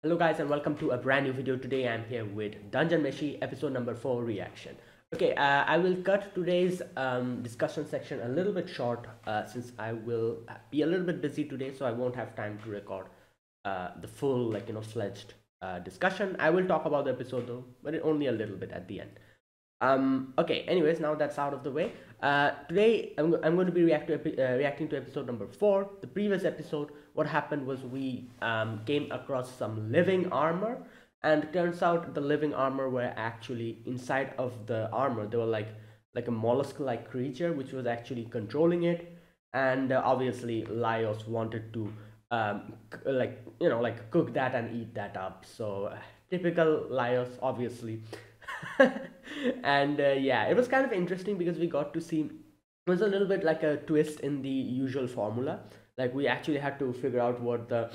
Hello guys and welcome to a brand new video. Today I'm here with Dungeon Meshi episode number 4 reaction. Okay, I will cut today's discussion section a little bit short since I will be a little bit busy today, so I won't have time to record the full fledged discussion. I will talk about the episode though, but only a little bit at the end. Okay, anyways, now that's out of the way. Today I'm going to be reacting to episode number 4. The previous episode, what happened was we came across some living armor, and it turns out the living armor were actually inside of the armor. They were like a mollusk-like creature which was actually controlling it, and obviously Laios wanted to cook that and eat that up. So typical Laios, obviously. And yeah, it was kind of interesting because we got to see it was a little bit like a twist in the usual formula. Like we actually had to figure out what the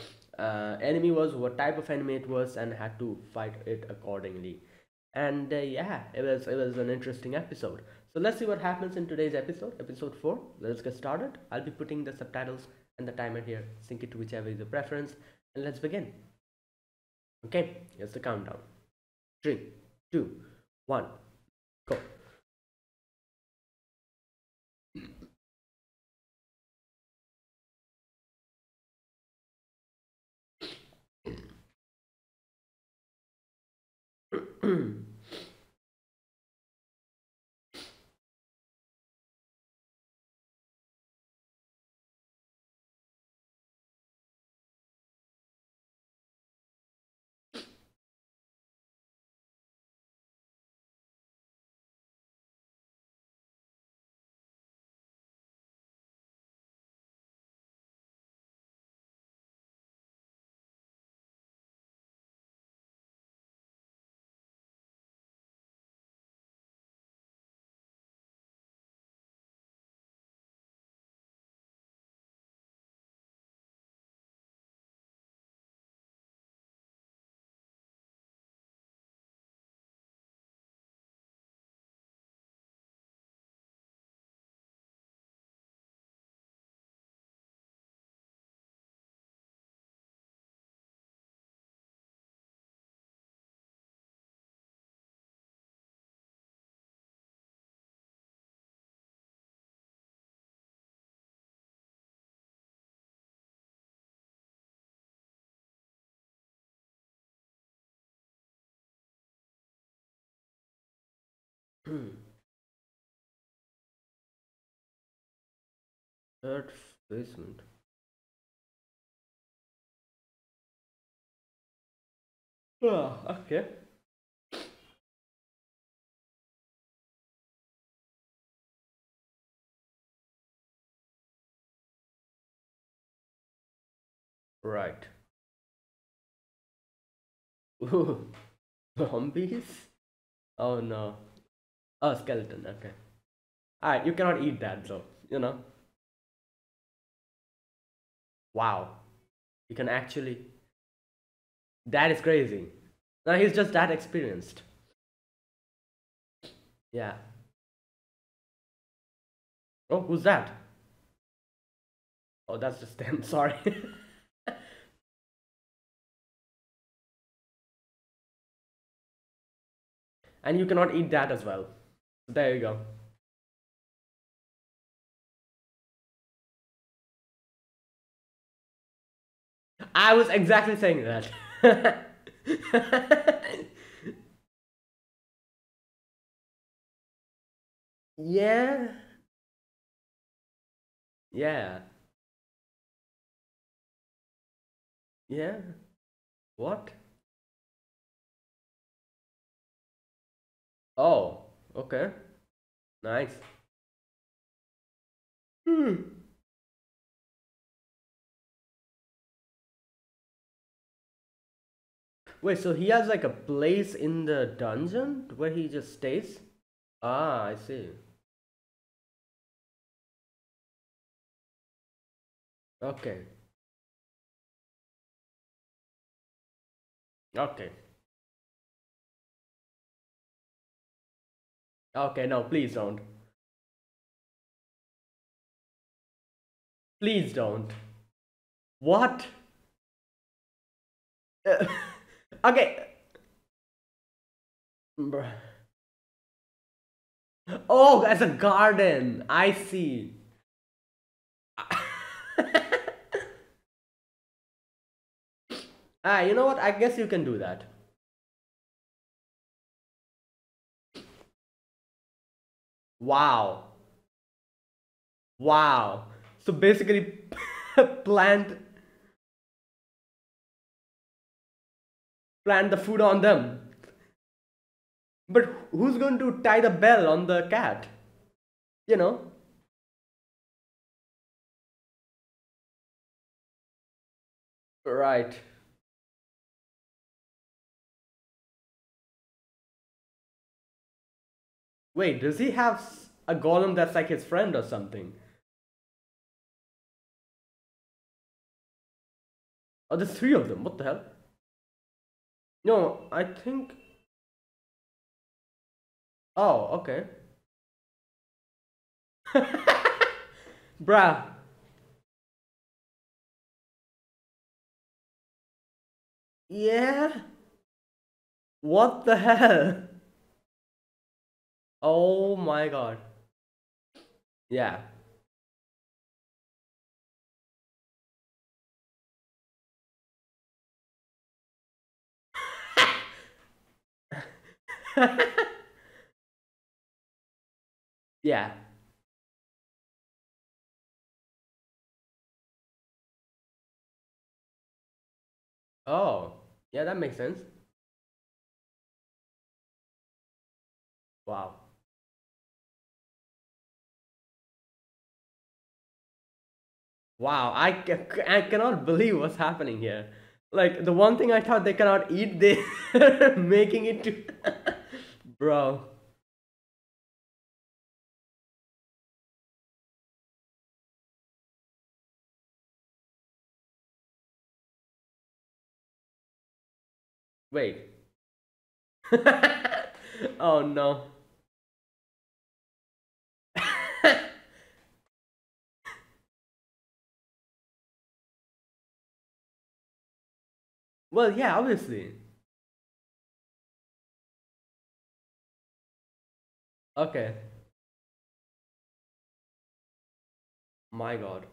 enemy was, what type of enemy it was, and had to fight it accordingly. And yeah, it was an interesting episode. So let's see what happens in today's episode 4. Let's get started. I'll be putting the subtitles and the timer here. Sync it to whichever is your preference, and let's begin. Okay, here's the countdown. 3, 2, 1, go. Third basement. Oh, okay. Right. Ooh, zombies? Oh no. Oh, skeleton. Okay. Alright, you cannot eat that though, you know. Wow. You can actually. That is crazy. No, he's just that experienced. Yeah. Oh, who's that? Oh, that's just them. Sorry. And you cannot eat that as well. There you go. I was exactly saying that. Yeah. Yeah. Yeah. What? Oh, okay. Nice. Hmm. Wait, so he has like a place in the dungeon where he just stays? Ah, I see. Okay. Okay. Okay, no, please don't. Please don't. What? Okay. Bruh. Oh, as a garden. I see. Ah, you know what? I guess you can do that. Wow. Wow. So basically, plant plant the food on them. But who's going to tie the bell on the cat? You know? Right. Wait, does he have a golem that's like his friend or something? Oh, there's three of them. What the hell? No, I think. Oh, okay. Bruh. Yeah? What the hell? Oh my god. Yeah. Yeah. Oh. Yeah, that makes sense. Wow. Wow, I cannot believe what's happening here. Like, the one thing I thought they cannot eat, they're making it to. Bro. Wait. Oh no. Well, yeah, obviously. Okay. My god.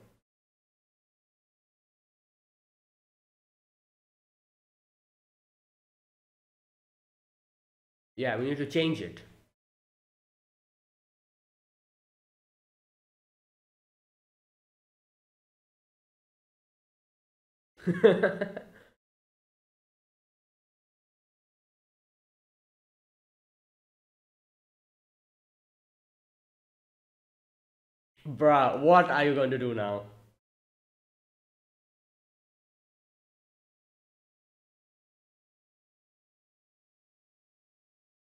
Yeah, we need to change it. Bruh, what are you going to do now?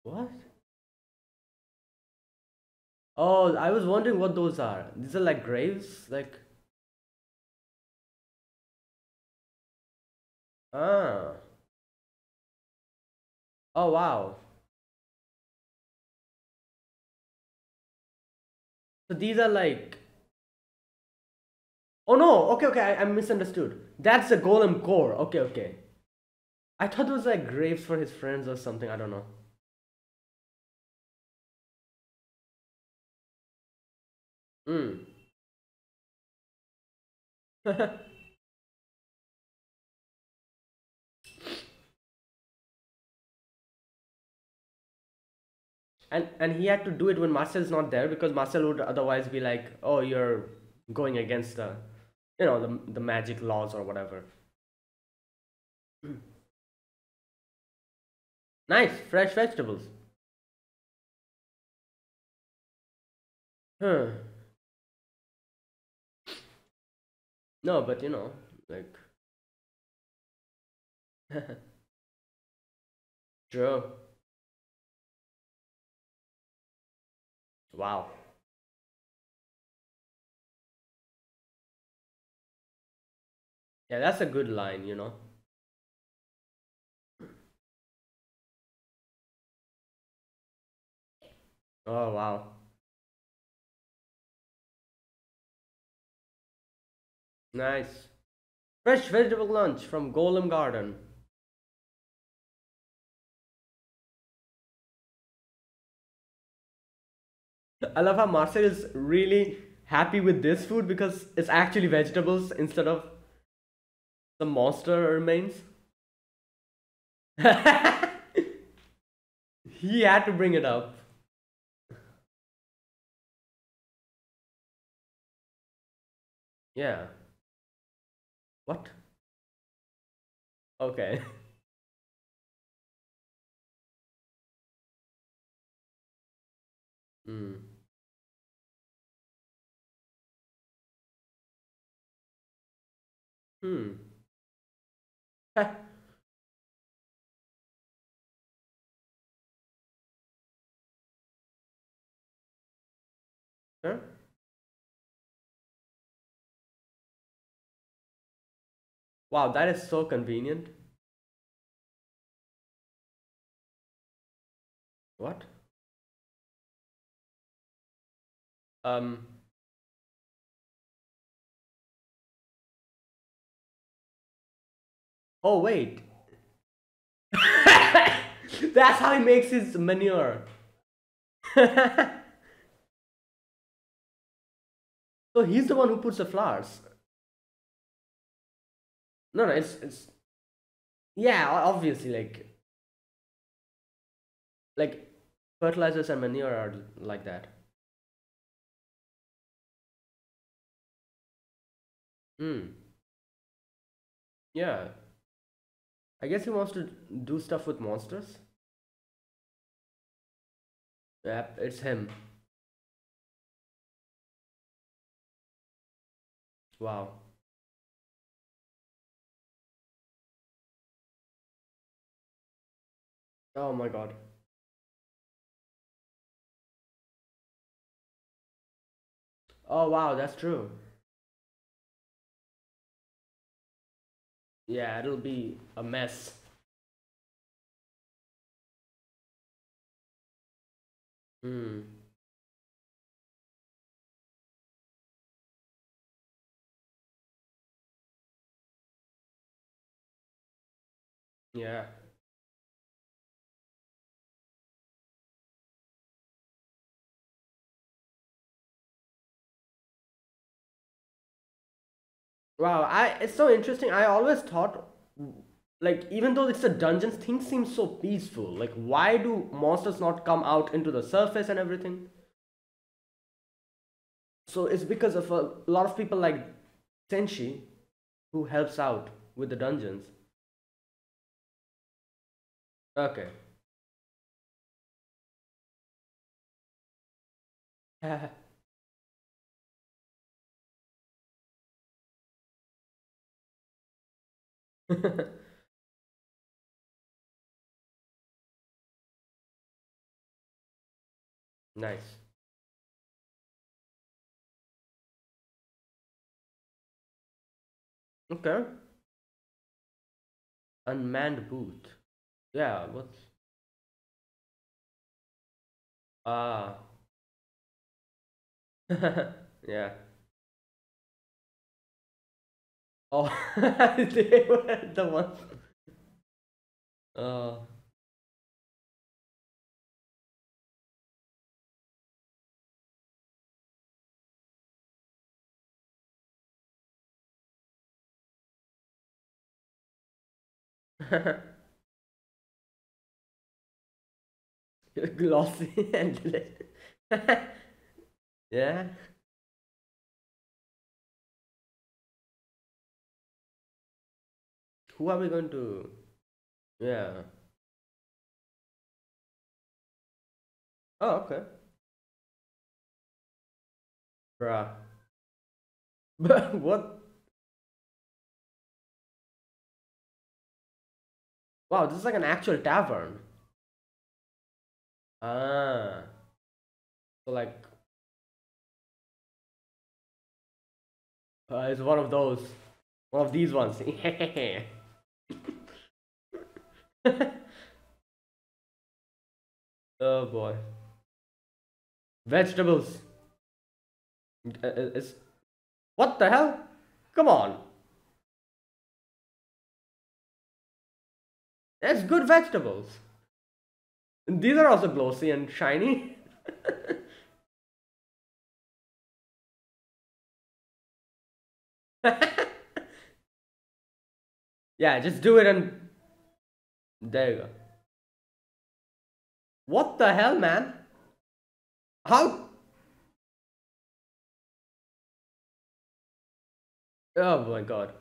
What? Oh, I was wondering what those are. These are like graves? Like, ah. Oh, wow. So these are like. Oh no, okay, okay, I misunderstood. That's the golem core. Okay, okay. I thought it was like graves for his friends or something. I don't know. Hmm. And he had to do it when Marcel's not there because Marcel would otherwise be like, "Oh, you're going against the, the magic laws or whatever." Nice, fresh vegetables. Huh. No, but like, true. Wow. Yeah, that's a good line. Oh, wow. Nice. Fresh vegetable lunch from Golem Garden. I love how Marcel is really happy with this food because it's actually vegetables instead of some monster remains. He had to bring it up. Yeah. What? Okay. Hmm. Hmm. Huh? Wow, that is so convenient. What? Um. Oh wait. That's how he makes his manure. So he's the one who puts the flowers. No, no, it's yeah, obviously like fertilizers and manure are like that. Hmm. Yeah. I guess he wants to do stuff with monsters. Yep, it's him. Wow. Oh my god. Oh wow, that's true. Yeah, it'll be a mess. Hmm. Yeah. Wow, I it's so interesting. I always thought like even though it's a dungeon, things seem so peaceful. Like why do monsters not come out into the surface and everything? So it's because of a lot of people like Senshi who helps out with the dungeons. Okay. Nice. Okay. Unmanned booth. Yeah, what's ah yeah. Oh they were the ones. Oh. Glossy and yeah. Who are we going to? Yeah. Oh, okay. Bruh. But what? Wow, this is like an actual tavern. Ah. So like, it's one of those, one of these ones. Oh boy. Vegetables. It's what the hell? Come on. That's good vegetables. These are also glossy and shiny. Yeah, just do it and there you go. What the hell, man? How? Oh my god.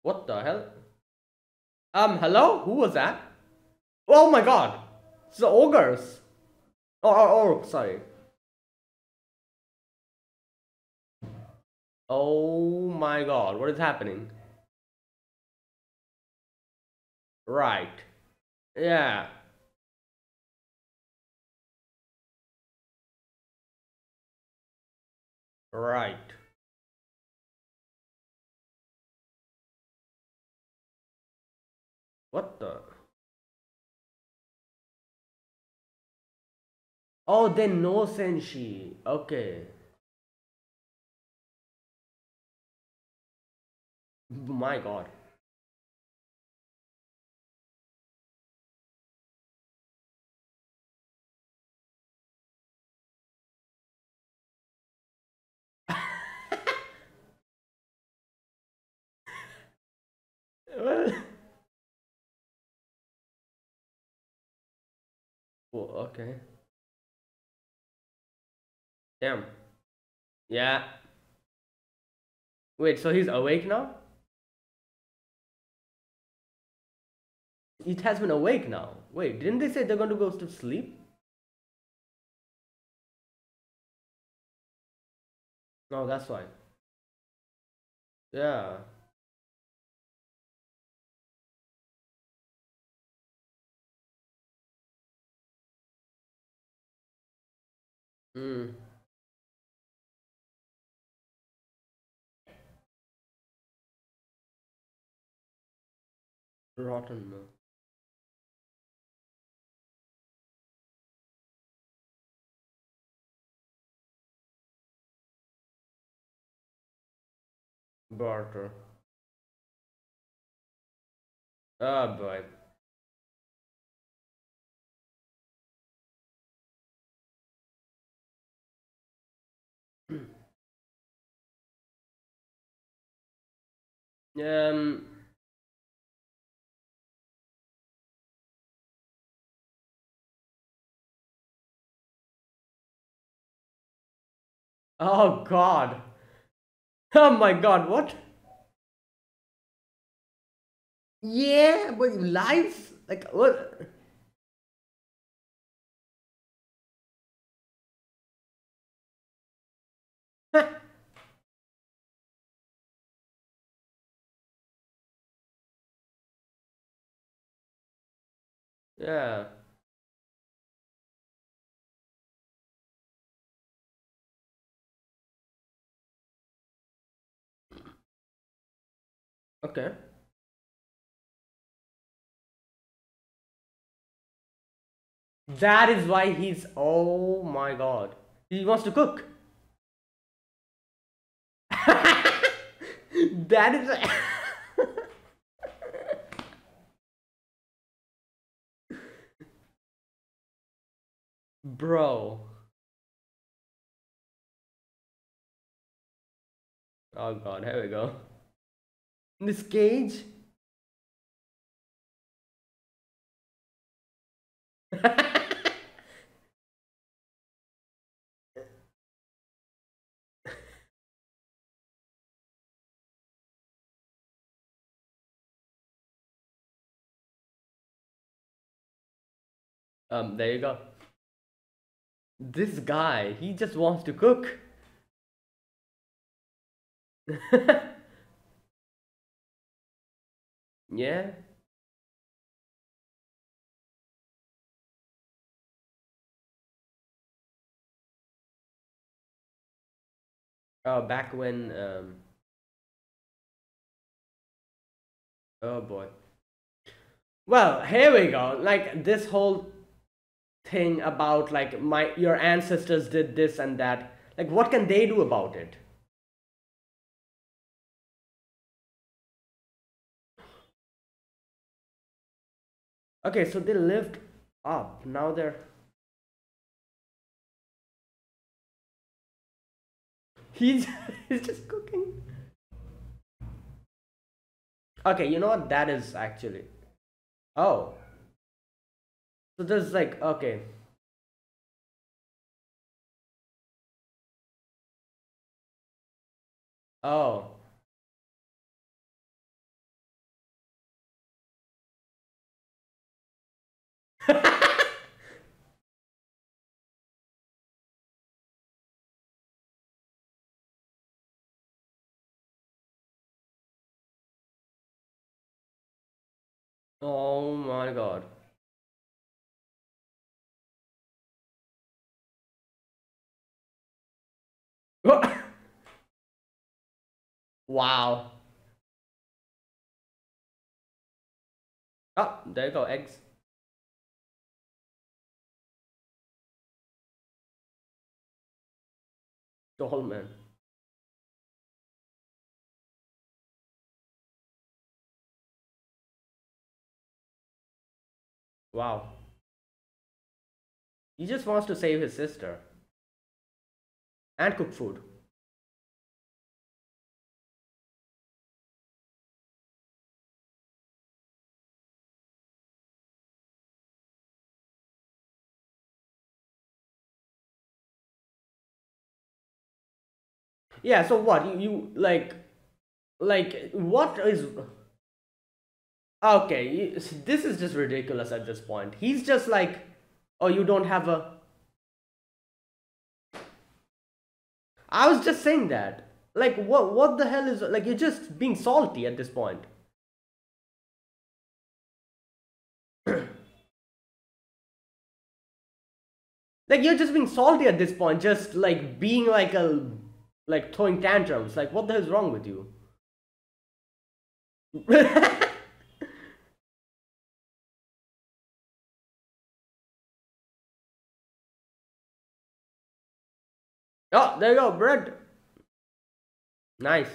What the hell? Hello? Who was that? Oh my god. It's the ogres. Oh, sorry. Oh my god, what is happening? Right. Yeah. Right. What the? Oh, they know Senshi. Okay. My god. Well, oh, okay. Damn. Yeah. Wait, so he's awake now? It has been awake now. Wait, didn't they say they're going to go to sleep? No, that's fine. Yeah. Hmm. Rotten milk. Barter. Oh boy. Um. Oh god. Oh my god. What? Yeah, but lives like what? Yeah. Okay. That is why he's. Oh my god. He wants to cook. That is. Bro. Oh god, here we go. This cage. There you go. This guy, he just wants to cook. Yeah. Oh, back when. Oh boy. Well, here we go. Like this whole thing about like your ancestors did this and that. Like, what can they do about it? Okay, so they lived up. Now they're. He's he's just cooking. Okay, you know what? That is actually. Oh, so there's like okay. Oh. Oh my god. Wow. Oh, there you go, eggs. Dolman. Wow. He just wants to save his sister and cook food. Yeah, so what? You like what is okay, this is just ridiculous at this point. He's just like, "Oh, you don't have a." I was just saying that. Like what the hell is like you're just being salty at this point. Like you're just being salty at this point, just like being like a like throwing tantrums. Like what the hell is wrong with you? Oh, there you go, bread. Nice.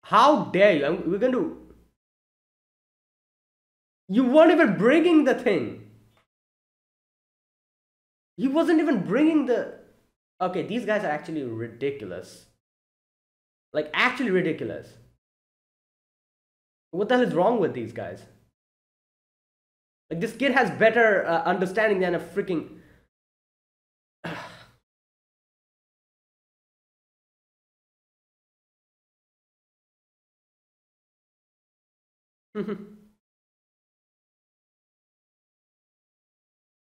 How dare you? We're gonna do. You weren't even bringing the thing. He wasn't even bringing the. Okay, these guys are actually ridiculous. Like actually ridiculous. What the hell is wrong with these guys? Like this kid has better understanding than a freaking.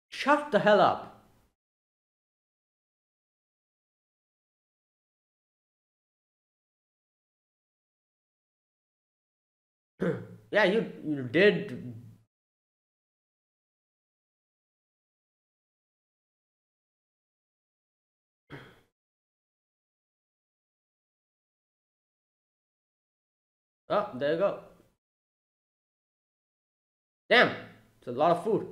Shut the hell up. Yeah, you did. Oh, there you go. Damn, it's a lot of food.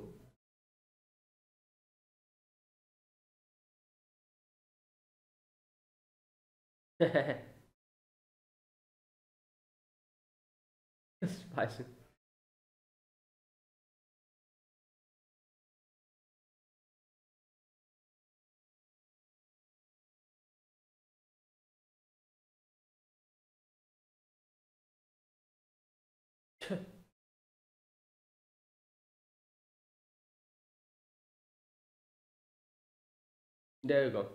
Spicy. There you go.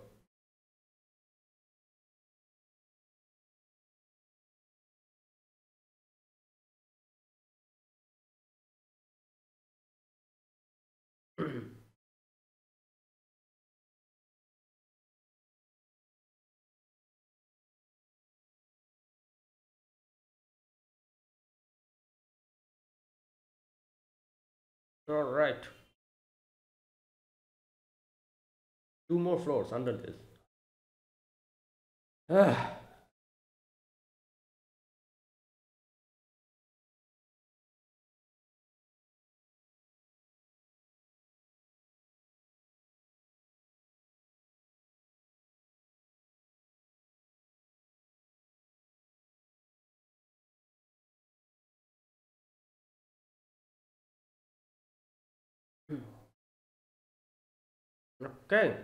All right. Two more floors under this. Okay.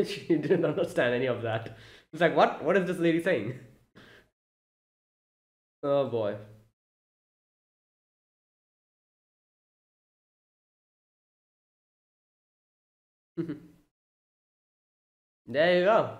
She didn't understand any of that. It's like, what? What is this lady saying? Oh boy. There you go.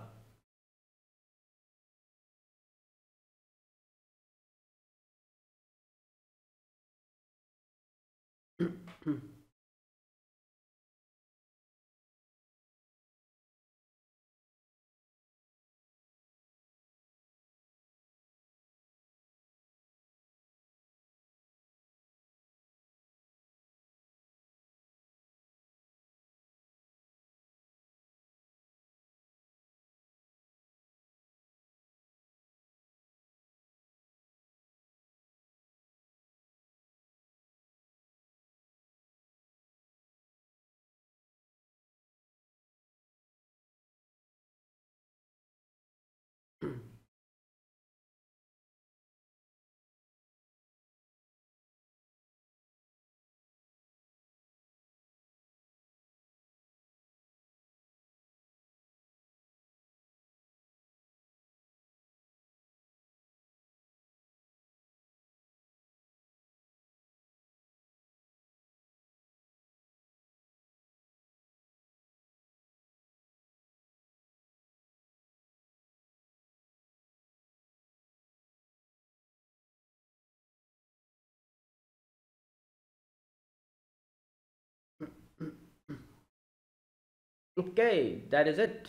Okay, that is it.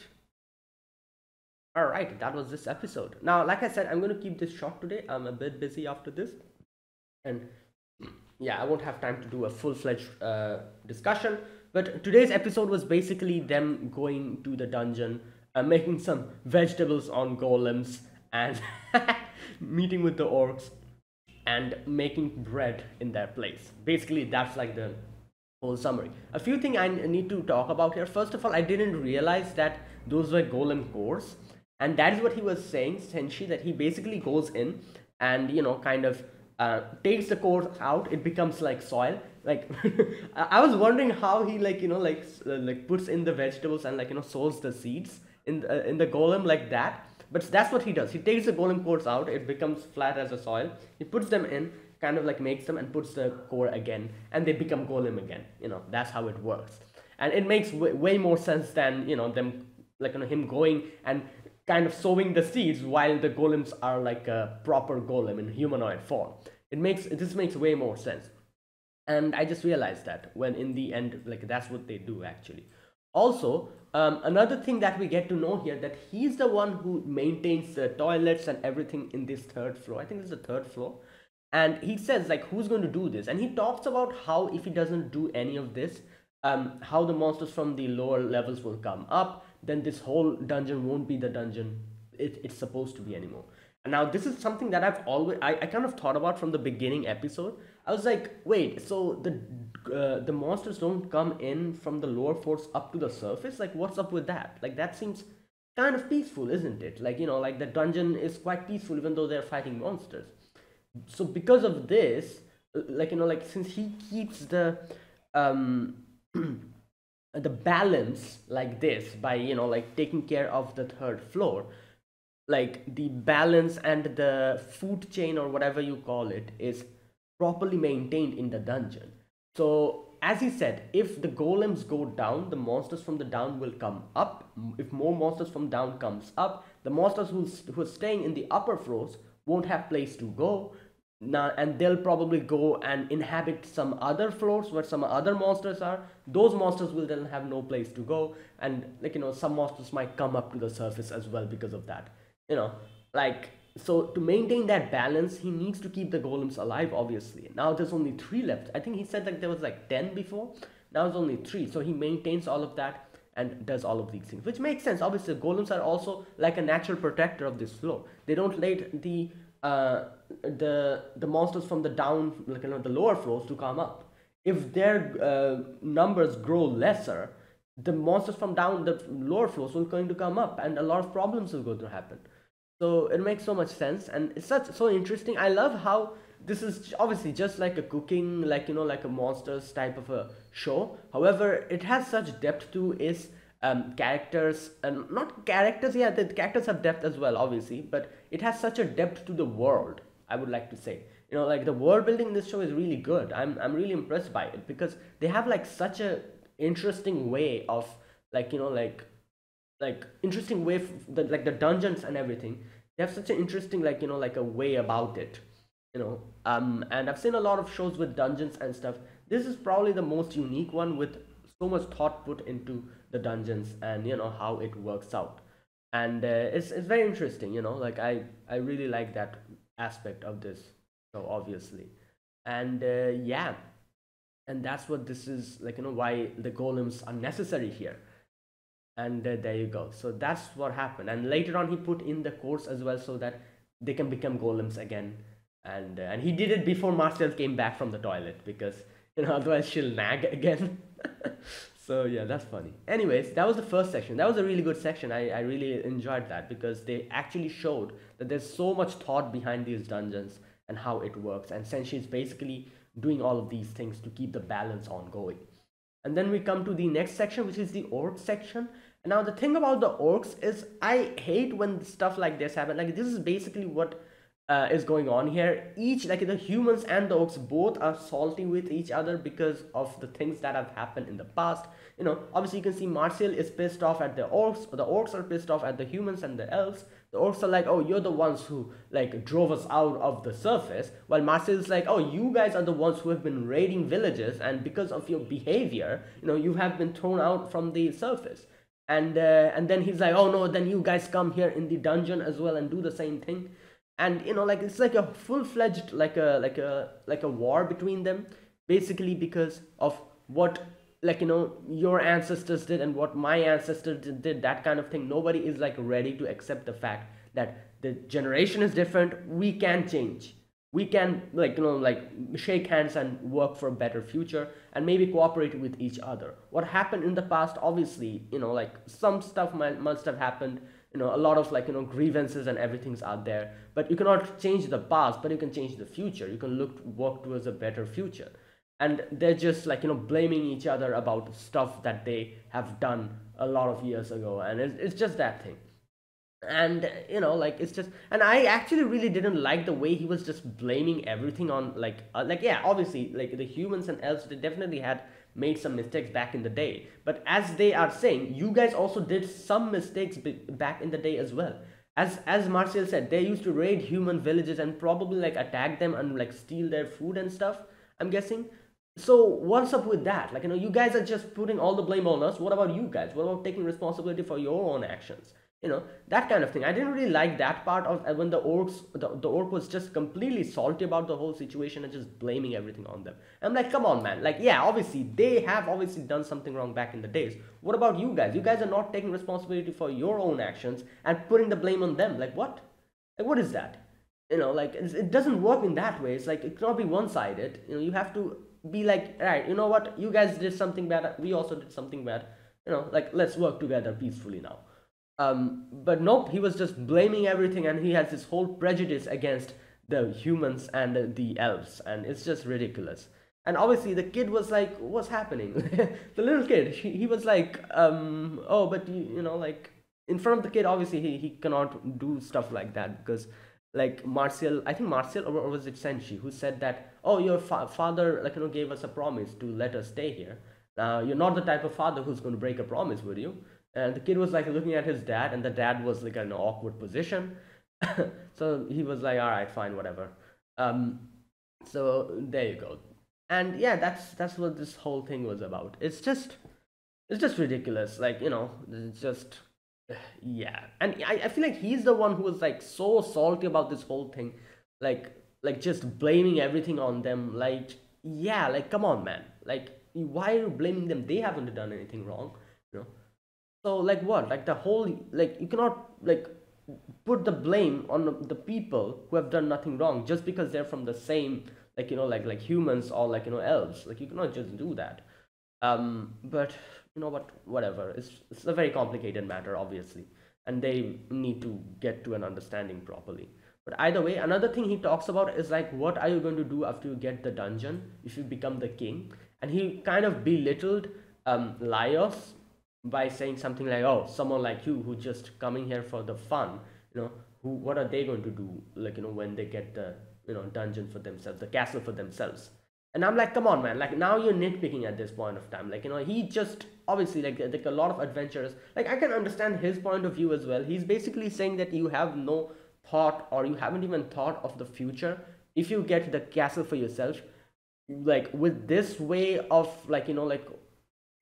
All right, that was this episode. Now, like I said, I'm going to keep this short today. I'm a bit busy after this, and yeah, I won't have time to do a full-fledged discussion. But today's episode was basically them going to the dungeon, making some vegetables on golems, and meeting with the orcs, and making bread in their place. Basically, that's like the whole summary. A few things I need to talk about here. First of all, I didn't realize that those were golem cores, and that is what he was saying, Senshi, that he basically goes in and kind of takes the core out. It becomes like soil. Like I was wondering how he like like puts in the vegetables and like sows the seeds in the golem like that. But that's what he does. He takes the golem cores out. It becomes flat as a soil. He puts them in, kind of like makes them and puts the core again, and they become golem again. That's how it works, and it makes way more sense than them like him going and kind of sowing the seeds while the golems are like a proper golem in humanoid form. This makes way more sense, and I just realized that when in the end, like that's what they do actually. Also, another thing that we get to know here, that he's the one who maintains the toilets and everything in this third floor. I think this is the third floor, and he says like, who's going to do this? And he talks about how if he doesn't do any of this, how the monsters from the lower levels will come up. Then this whole dungeon won't be the dungeon it's supposed to be anymore. And now this is something that I kind of thought about from the beginning episode. I was like, wait, so the monsters don't come in from the lower floors up to the surface? Like, what's up with that? Like, that seems kind of peaceful, isn't it? Like, like the dungeon is quite peaceful even though they're fighting monsters. So because of this, like like since he keeps um the balance like this by like taking care of the third floor, like the balance and the food chain or whatever you call it is properly maintained in the dungeon. So as he said, if the golems go down, the monsters from the down will come up. If more monsters from down comes up, the monsters who are staying in the upper floors won't have place to go now, and they'll probably go and inhabit some other floors where some other monsters are. Those monsters will then have no place to go, and like some monsters might come up to the surface as well because of that. you know like, so to maintain that balance, he needs to keep the golems alive, obviously. Now there's only 3 left. I think he said like there was like 10 before. Now it's only 3, so he maintains all of that and does all of these things, which makes sense. Obviously golems are also like a natural protector of this floor. They don't let the monsters from the down, like the lower floors, to come up. If their numbers grow lesser, the monsters from down the lower floors will going to come up, and a lot of problems will go to happen. So it makes so much sense, and it's such so interesting. I love how this is obviously just like a cooking, like like a monsters type of a show. However, it has such depth to its characters, and not characters. Yeah, the characters have depth as well, obviously, but it has such a depth to the world. I would like to say, like the world building in this show is really good. I'm really impressed by it because they have like such a interesting way of like interesting way like the dungeons and everything. They have such an interesting like a way about it. And I've seen a lot of shows with dungeons and stuff. This is probably the most unique one with so much thought put into the dungeons and how it works out. And it's very interesting. Like I really like that aspect of this show, obviously. And yeah, and that's what this is like, why the golems are necessary here. And there you go. So that's what happened, and later on he put in the course as well so that they can become golems again. And he did it before Marcel came back from the toilet, because otherwise she'll nag again. So yeah, that's funny. Anyways, that was the first section. That was a really good section. I really enjoyed that because they actually showed that there's so much thought behind these dungeons and how it works, and Senshi is basically doing all of these things to keep the balance ongoing. And then we come to the next section, which is the orc section. And now the thing about the orcs is I hate when stuff like this happen. Like, this is basically what is going on here. Each, like the humans and the orcs, both are salty with each other because of the things that have happened in the past. Obviously you can see Marcel is pissed off at the orcs are pissed off at the humans and the elves. The orcs are like, oh, you're the ones who like drove us out of the surface, while Marcel is like, oh, you guys are the ones who have been raiding villages, and because of your behavior, you have been thrown out from the surface. And then he's like, oh no, then you guys come here in the dungeon as well and do the same thing. And like it's like a full-fledged like a war between them, basically because of what your ancestors did and what my ancestors did, that kind of thing. Nobody is like ready to accept the fact that the generation is different. We can change, we can like shake hands and work for a better future and maybe cooperate with each other. What happened in the past, obviously, like some stuff must have happened, a lot of grievances and everything's out there, but you cannot change the past, but you can change the future. You can work towards a better future. And they're just like blaming each other about stuff that they have done a lot of years ago, and it's just that thing. And like it's just, and I actually really didn't like the way he was just blaming everything on like yeah, obviously, like the humans and elves, they definitely had made some mistakes back in the day, but as they are saying, you guys also did some mistakes back in the day as well. As Marcel said, they used to raid human villages and probably like attack them and like steal their food and stuff, I'm guessing. So what's up with that? Like, you guys are just putting all the blame on us. What about you guys? What about taking responsibility for your own actions? That kind of thing. I didn't really like that part of when the orc was just completely salty about the whole situation and just blaming everything on them. I'm like, come on, man. Like, yeah, obviously they have obviously done something wrong back in the days. What about you guys? You guys are not taking responsibility for your own actions and putting the blame on them. Like, what? Like, what is that? Like it doesn't work in that way. It's like it cannot be one-sided. You have to be like, right, you know what? You guys did something bad. We also did something bad. Like let's work together peacefully now. But nope, he was just blaming everything, and he has this whole prejudice against the humans and the elves, and it's just ridiculous. And obviously the kid was like, what's happening? The little kid, he was like, oh, but like in front of the kid, obviously he cannot do stuff like that, because like Marcel, I think Marcel, or was it Senshi, who said that, oh, your father gave us a promise to let us stay here. Now you're not the type of father who's going to break a promise, would you? And the kid was like looking at his dad, and the dad was like in an awkward position. So he was like, all right, fine, whatever. So there you go. And yeah, that's what this whole thing was about. It's just ridiculous. Like, it's just, yeah. And I feel like he's the one who was like so salty about this whole thing, like just blaming everything on them. Like, yeah, like come on, man. Like, why are you blaming them? They haven't done anything wrong, you know. So like what? Like the whole, like you cannot like put the blame on the people who have done nothing wrong just because they're from the same, like like humans or like elves. Like you cannot just do that. But but whatever. It's a very complicated matter, obviously, and they need to get to an understanding properly. But either way, another thing he talks about is like, what are you going to do after you get the dungeon if you become the king? And he kind of belittled Laios by saying something like, oh, someone like you who just coming here for the fun, who, what are they going to do, like, when they get the, dungeon for themselves, the castle for themselves? And I'm like, come on, man, like, now you're nitpicking at this point of time. Like, he just obviously, like a lot of adventurers, like, I can understand his point of view as well. He's basically saying that you have no thought, or you haven't even thought of the future if you get the castle for yourself. Like, with this way of, like,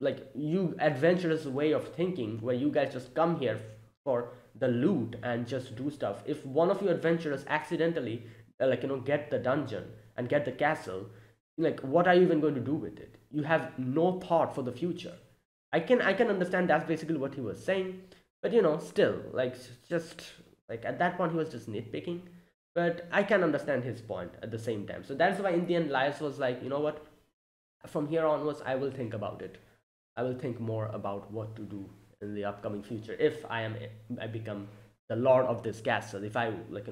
like you adventurous way of thinking, where you guys just come here for the loot and just do stuff, if one of you adventurers accidentally like, get the dungeon and get the castle, like, what are you even going to do with it? You have no thought for the future. I can understand that's basically what he was saying, but still, like, just like at that point he was just nitpicking. But I can understand his point at the same time. So that's why in the end Lias was like, you know what, from here onwards I will think about it. I will think more about what to do in the upcoming future if I become the lord of this castle. If I, like,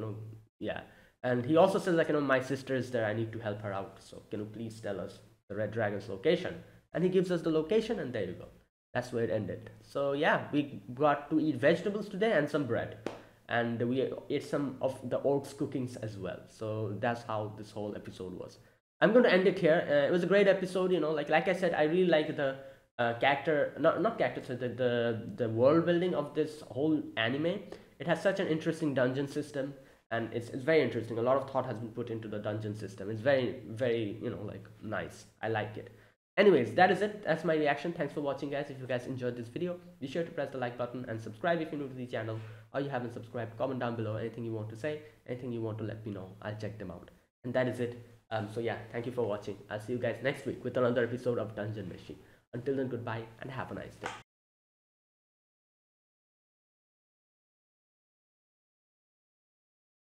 yeah. And he also says, like, my sister is there, I need to help her out, so can you please tell us the red dragon's location? And he gives us the location, and there you go. That's where it ended. So yeah, we got to eat vegetables today and some bread, and we ate some of the orcs cookings as well. So that's how this whole episode was. I'm going to end it here. It was a great episode, like I said, I really like the character, not character, so the world building of this whole anime. It has such an interesting dungeon system, and it's very interesting. A lot of thought has been put into the dungeon system. It's very, very, like, nice. I like it. Anyways, that is it. That's my reaction. Thanks for watching, guys. If you guys enjoyed this video, be sure to press the like button and subscribe if you're new to the channel, or you haven't subscribed. Comment down below anything you want to say, anything you want to let me know. I'll check them out. And that is it. So yeah, thank you for watching. I'll see you guys next week with another episode of Dungeon Meshi. Until then, goodbye and have a nice day.